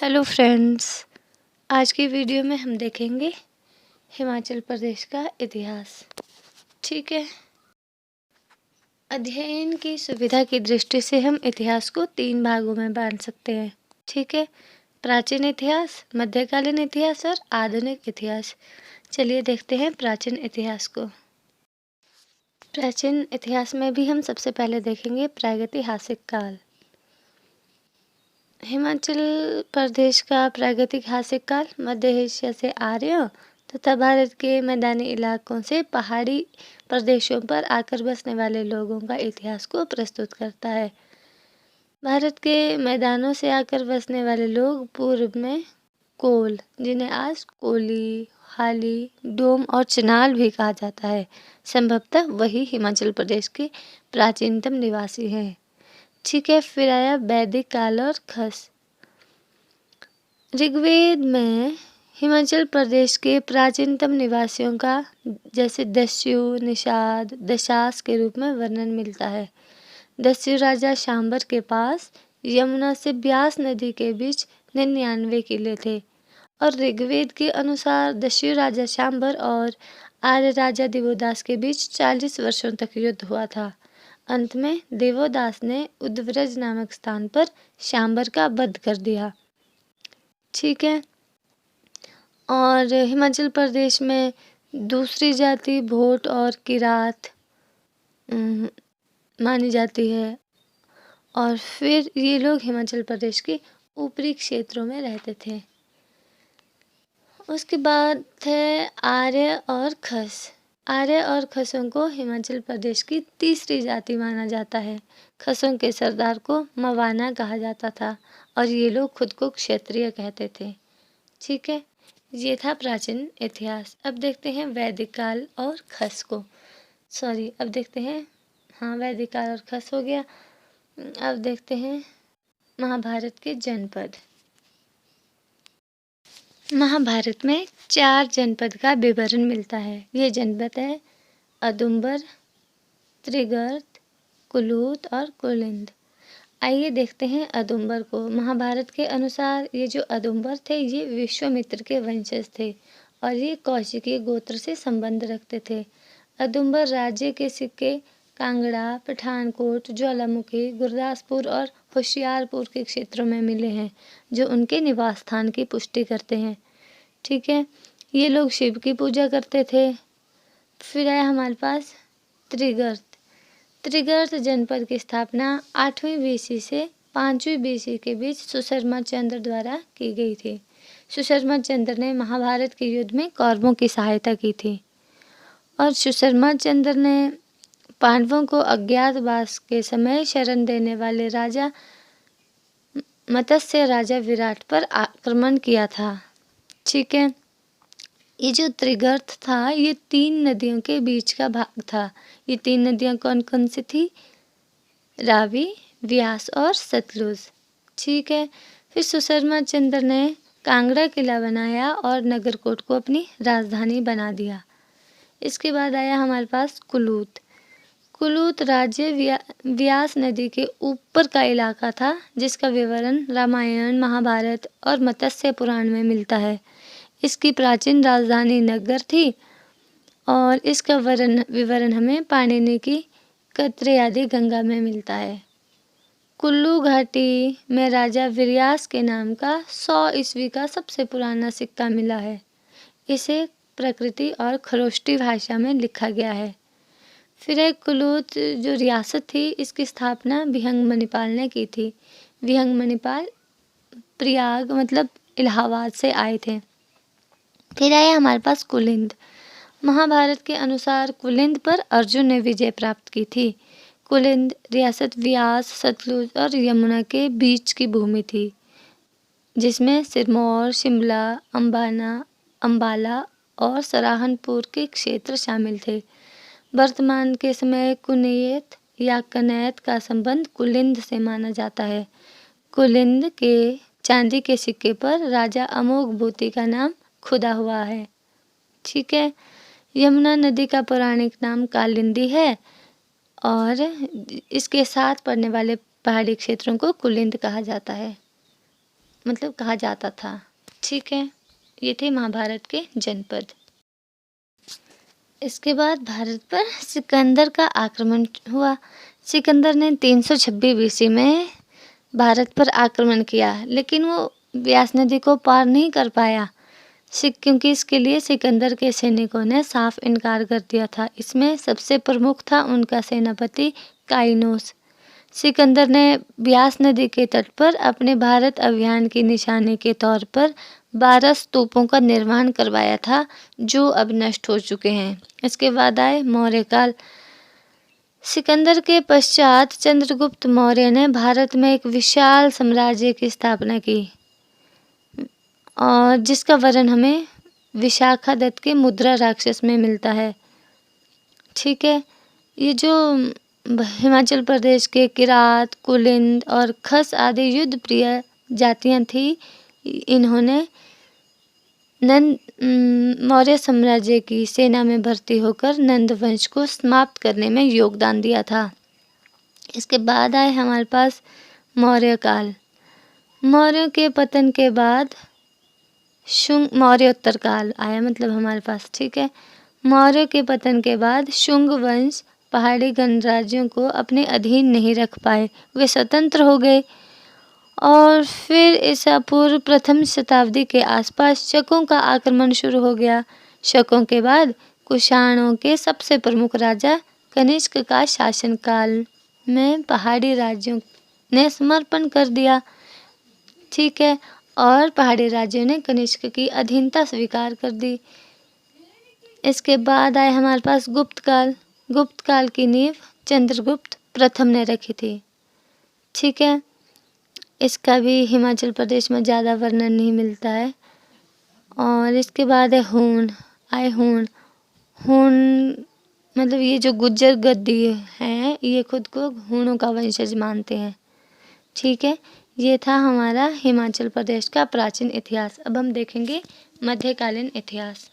Hello friends, आज की video में हम देखेंगे हिमाचल प्रदेश का इतिहास। ठीक है, अध्ययन की सुविधा की दृष्टि से हम इतिहास को 3 भागों में बांट सकते हैं। ठीक है, प्राचीन इतिहास, मध्यकालीन इतिहास और आधुनिक इतिहास। चलिए देखते हैं प्राचीन इतिहास को। प्राचीन इतिहास में भी हम सबसे पहले देखेंगे प्रागैतिहासिक काल। हिमाचल प्रदेश का प्रागैतिहासिक काल मध्य एशिया से आर्यों तथा भारत के मैदानी इलाकों से पहाड़ी प्रदेशों पर आकर बसने वाले लोगों का इतिहास को प्रस्तुत करता है। भारत के मैदानों से आकर बसने वाले लोग पूर्व में कोल, जिन्हें आज कोली, हाली, डोम और चिनाल भी कहा जाता है, संभवतः वही हिमाचल प्रदेश के प्राचीनतम निवासी हैं। ठीक है, फिर आया वैदिक काल और खस। ऋग्वेद में हिमाचल प्रदेश के प्राचीनतम निवासियों का जैसे दस्यु, निषाद, दशास के रूप में वर्णन मिलता है। दस्यु राजा शांबर के पास यमुना से ब्यास नदी के बीच 99 किले थे और ऋग्वेद के अनुसार दस्यु राजा शांबर और आर्य राजा दिवोदास के बीच 40 वर्षों तक युद्ध हुआ था। अंत में देवोदास ने उद्व्रज नामक स्थान पर शांबर का वध कर दिया। ठीक है, और हिमाचल प्रदेश में दूसरी जाति भोट और किरात मानी जाती है और फिर ये लोग हिमाचल प्रदेश के ऊपरी क्षेत्रों में रहते थे। उसके बाद है आर्य और खस। आर्य और खसों को हिमाचल प्रदेश की तीसरी जाति माना जाता है। खसों के सरदार को मवाना कहा जाता था और ये लोग खुद को क्षत्रिय कहते थे। ठीक है, ये था प्राचीन इतिहास। अब देखते हैं वैदिक काल और खस को। अब देखते हैं, वैदिक काल और खस हो गया। अब देखते हैं महाभारत के जनपद। महाभारत में 4 जनपद का विवरण मिलता है। ये जनपद है अदुम्बर, त्रिगर्त, कुलूत और कुलिंद। आइए देखते हैं अदुम्बर को। महाभारत के अनुसार ये जो अदुम्बर थे ये विश्वामित्र के वंशज थे और ये कौशिकी गोत्र से संबंध रखते थे। अदुम्बर राज्य के सिक्के कांगड़ा, पठानकोट, ज्वालामुखी, गुरदासपुर और होशियारपुर के क्षेत्रों में मिले हैं, जो उनके निवास स्थान की पुष्टि करते हैं। ठीक है, ये लोग शिव की पूजा करते थे। फिर आया हमारे पास त्रिगर्त। त्रिगर्त जनपद की स्थापना 8वीं BC से 5वीं BC के बीच सुशर्मा चंद्र द्वारा की गई थी। सुशर्मा चंद्र ने महाभारत के युद्ध में कौरवों की सहायता की थी और सुशर्मा चंद्र ने पांडवों को अज्ञातवास के समय शरण देने वाले राजा मत्स्य राजा विराट पर आक्रमण किया था। ठीक है, ये जो त्रिगर्त था ये 3 नदियों के बीच का भाग था। ये 3 नदियां कौन कौन सी थी? रावी, व्यास और सतलुज। ठीक है, फिर सुशर्मा चंद्र ने कांगड़ा किला बनाया और नगरकोट को अपनी राजधानी बना दिया। इसके बाद आया हमारे पास कुलूत। कुलूत राज्य व्यास नदी के ऊपर का इलाका था, जिसका विवरण रामायण, महाभारत और मत्स्य पुराण में मिलता है। इसकी प्राचीन राजधानी नगर थी और इसका विवरण हमें पाणिनि की कत्रे आदि गंगा में मिलता है। कुल्लू घाटी में राजा विर्यास के नाम का 100 ईस्वी का सबसे पुराना सिक्का मिला है। इसे प्रकृति और खरोष्टी भाषा में लिखा गया है। फिर एक कुलूत जो रियासत थी, इसकी स्थापना विहंग मणिपाल ने की थी। विहंग मणिपाल प्रयाग मतलब इलाहाबाद से आए थे। फिर आया हमारे पास कुलिंद। महाभारत के अनुसार कुलिंद पर अर्जुन ने विजय प्राप्त की थी। कुलिंद रियासत व्यास, सतलुज और यमुना के बीच की भूमि थी, जिसमें सिरमौर, शिमला, अंबाला और सराहनपुर के क्षेत्र शामिल थे। वर्तमान के समय कुनैत या कनैत का संबंध कुलिंद से माना जाता है। कुलिंद के चांदी के सिक्के पर राजा अमोघ भूति का नाम खुदा हुआ है। ठीक है, यमुना नदी का पौराणिक नाम कालिंदी है और इसके साथ पड़ने वाले पहाड़ी क्षेत्रों को कुलिंद कहा जाता है। मतलब कहा जाता था। ठीक है, ये थे महाभारत के जनपद। इसके बाद भारत पर सिकंदर का आक्रमण हुआ। सिकंदर ने 326 BC में भारत पर आक्रमण किया, लेकिन वो व्यास नदी को पार नहीं कर पाया, क्योंकि इसके लिए सिकंदर के सैनिकों ने साफ इनकार कर दिया था। इसमें सबसे प्रमुख था उनका सेनापति काइनोस। सिकंदर ने ब्यास नदी के तट पर अपने भारत अभियान की निशानी के तौर पर 12 स्तूपों का निर्माण करवाया था, जो अब नष्ट हो चुके हैं। इसके बाद आए मौर्य काल। सिकंदर के पश्चात चंद्रगुप्त मौर्य ने भारत में एक विशाल साम्राज्य की स्थापना की, और जिसका वर्णन हमें विशाखादत्त के मुद्रा राक्षस में मिलता है। ठीक है, ये जो हिमाचल प्रदेश के किरात, कुलिंद और खस आदि युद्ध प्रिय जातियां थी, इन्होंने मौर्य साम्राज्य की सेना में भर्ती होकर नंद वंश को समाप्त करने में योगदान दिया था। इसके बाद आए हमारे पास मौर्य काल। मौर्यों के पतन के बाद मौर्योत्तर काल आया, मतलब हमारे पास। ठीक है, मौर्य के पतन के बाद शुंग वंश पहाड़ी गणराज्यों को अपने अधीन नहीं रख पाए, वे स्वतंत्र हो गए। और फिर ईसा पूर्व प्रथम शताब्दी के आसपास शकों का आक्रमण शुरू हो गया। शकों के बाद कुषाणों के सबसे प्रमुख राजा कनिष्क का शासनकाल में पहाड़ी राज्यों ने समर्पण कर दिया। ठीक है, और पहाड़ी राज्यों ने कनिष्क की अधीनता स्वीकार कर दी। इसके बाद आए हमारे पास गुप्त काल। गुप्त काल की नींव चंद्रगुप्त प्रथम ने रखी थी। ठीक है, इसका भी हिमाचल प्रदेश में ज़्यादा वर्णन नहीं मिलता है। और इसके बाद है हूण। हूण मतलब ये जो गुज्जर गद्दी हैं, ये खुद को हूणों का वंशज मानते हैं। ठीक है, ये था हमारा हिमाचल प्रदेश का प्राचीन इतिहास। अब हम देखेंगे मध्यकालीन इतिहास।